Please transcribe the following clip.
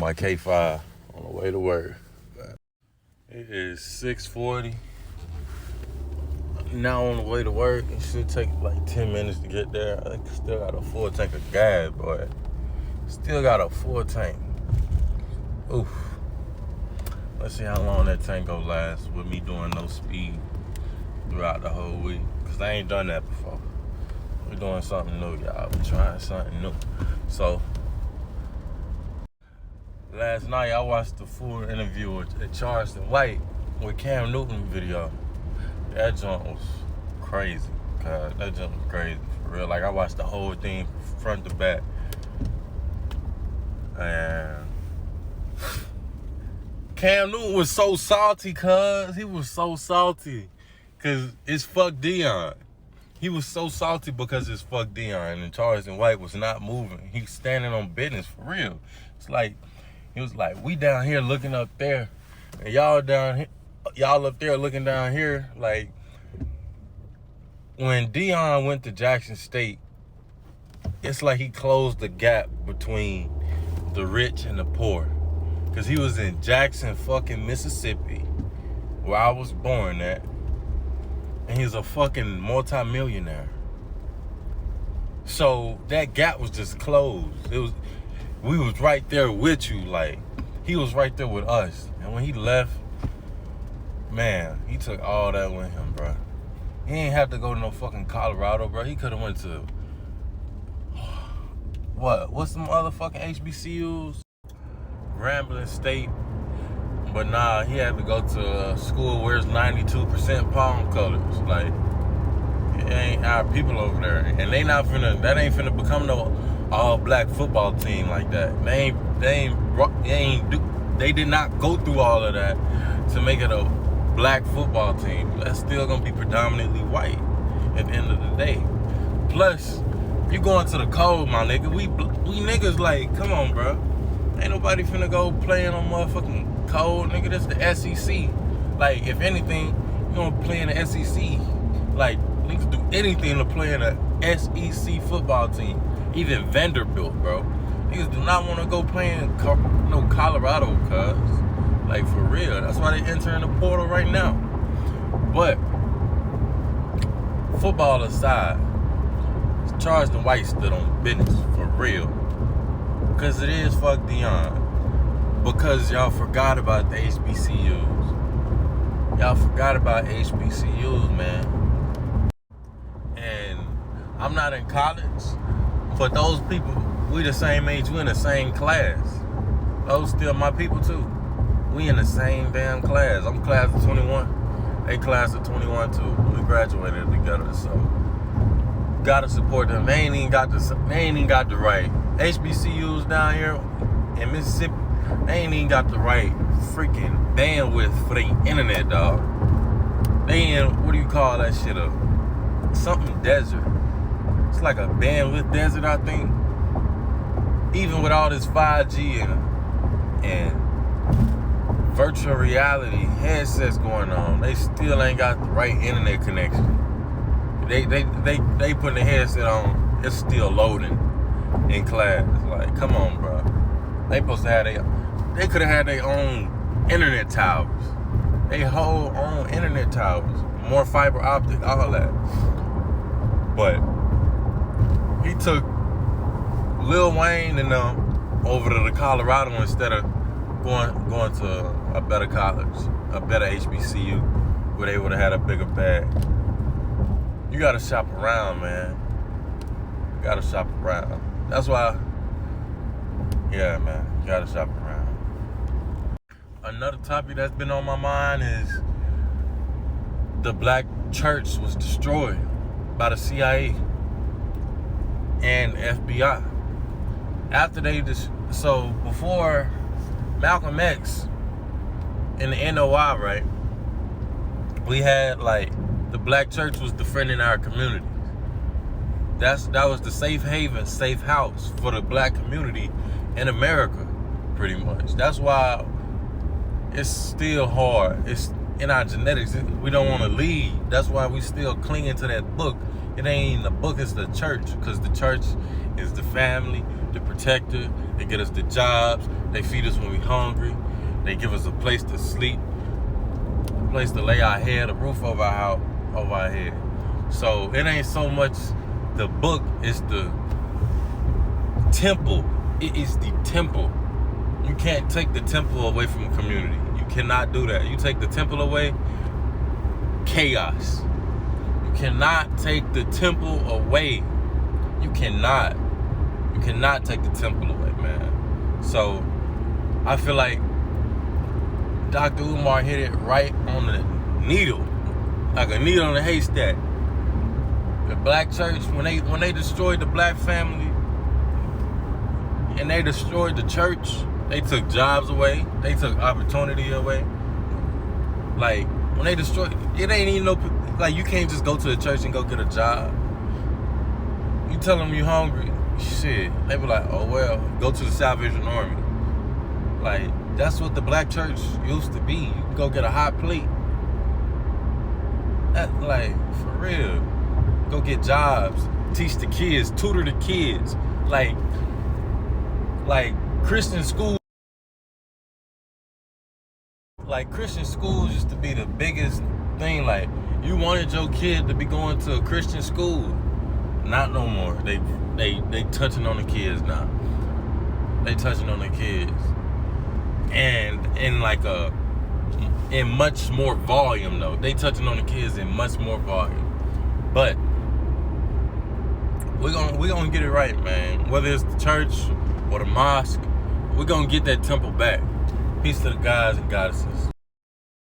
my K5 on the way to work. It is 6:40. Now on the way to work. It should take like 10 minutes to get there. I still got a full tank of gas, boy. Still got a full tank. Oof. Let's see how long that tank gonna last with me doing no speed throughout the whole week. Cause I ain't done that before. We're doing something new, y'all. We're trying something new. So last night I watched the full interview with Charleston with Cam Newton video. That joint was crazy. God, that joint was crazy for real. Like I watched the whole thing front to back. And Cam Newton was so salty, cuz. He was so salty. Cause it's fuck Deion. He was so salty because it's fuck Deion. And Charleston White was not moving. He was standing on business for real. It's like, he was like, we down here looking up there. And y'all down here, y'all up there looking down here. Like, when Deion went to Jackson State, it's like he closed the gap between the rich and the poor. Cause he was in Jackson fucking Mississippi, where I was born at. And he's a fucking multi-millionaire. So that gap was just closed. We was right there with you, like he was right there with us. And when he left, man, he took all that with him, bro. He ain't have to go to no fucking Colorado, bro. He could have went to what's some other fucking HBCUs? Grambling State. But nah, he had to go to a school where it's 92% palm colors. Like, it ain't our people over there. And that ain't finna become no all-black football team like that. They did not go through all of that to make it a black football team. That's still gonna be predominantly white at the end of the day. Plus, you going to the cold, my nigga. We niggas like, come on, bro. Ain't nobody finna go playing on motherfucking cold, nigga. That's the SEC. Like, if anything, you gonna play in the SEC. Like, niggas do anything to play in a SEC football team. Even Vanderbilt, bro. Niggas do not want to go play in no Colorado, cuz. Like, for real. That's why they entering the portal right now. But, football aside, Charleston White stood on business, for real. Because it is fuck Deion. Because y'all forgot about the HBCUs. Y'all forgot about HBCUs, man. And I'm not in college, but those people, we the same age, we in the same class. Those still my people too. We in the same damn class. I'm class of 21. They class of 21 too. We graduated together, so gotta support them. They ain't even got the right. HBCUs down here in Mississippi, they ain't even got the right freaking bandwidth for the internet, dog. They in, what do you call that shit, something desert. It's like a bandwidth desert, I think. Even with all this 5G and virtual reality headsets going on, they still ain't got the right internet connection. They putting the headset on, it's still loading in class. Like, come on, bro. They supposed to have they could have had their own internet towers. They whole own internet towers. More fiber optic, all that. But he took Lil Wayne and them over to the Colorado instead of going to a better college, a better HBCU, where they would have had a bigger bag. You gotta shop around, man. You gotta shop around. That's why, yeah, man, you gotta shop around. Another topic that's been on my mind is the black church was destroyed by the CIA and FBI. After so before Malcolm X in the NOI, right, we had like the black church was defending our communities. That was the safe haven, safe house for the black community in America, pretty much. That's why it's still hard. It's in our genetics. We don't want to leave. That's why we still clinging to that book It ain't the book, it's the church. Because the church is the family, the protector. They get us the jobs. They feed us when we hungry. They give us a place to sleep, a place to lay our head, a roof over our head. So it ain't so much the book, it's the temple. It is the temple. You can't take the temple away from the community. You cannot do that. You take the temple away, chaos. You cannot take the temple away. You cannot take the temple away, man. So I feel like Dr. Umar hit it right on the needle, like a needle on a haystack. The black church, when they destroyed the black family and they destroyed the church, they took jobs away, they took opportunity away. Like, when they destroyed, it ain't even no, like, you can't just go to the church and go get a job. You tell them you hungry, shit, they be like, oh well, go to the Salvation Army. Like, that's what the black church used to be. You can go get a hot plate. That, like, for real. Go get jobs, teach the kids, tutor the kids. Like Christian schools. Like, Christian schools used to be the biggest thing. Like, you wanted your kid to be going to a Christian school. Not no more. They touching on the kids now. They touching on the kids. And in much more volume though. They touching on the kids in much more volume. But we're gonna get it right, man. Whether it's the church or the mosque, we're gonna get that temple back. Peace to the guys and goddesses.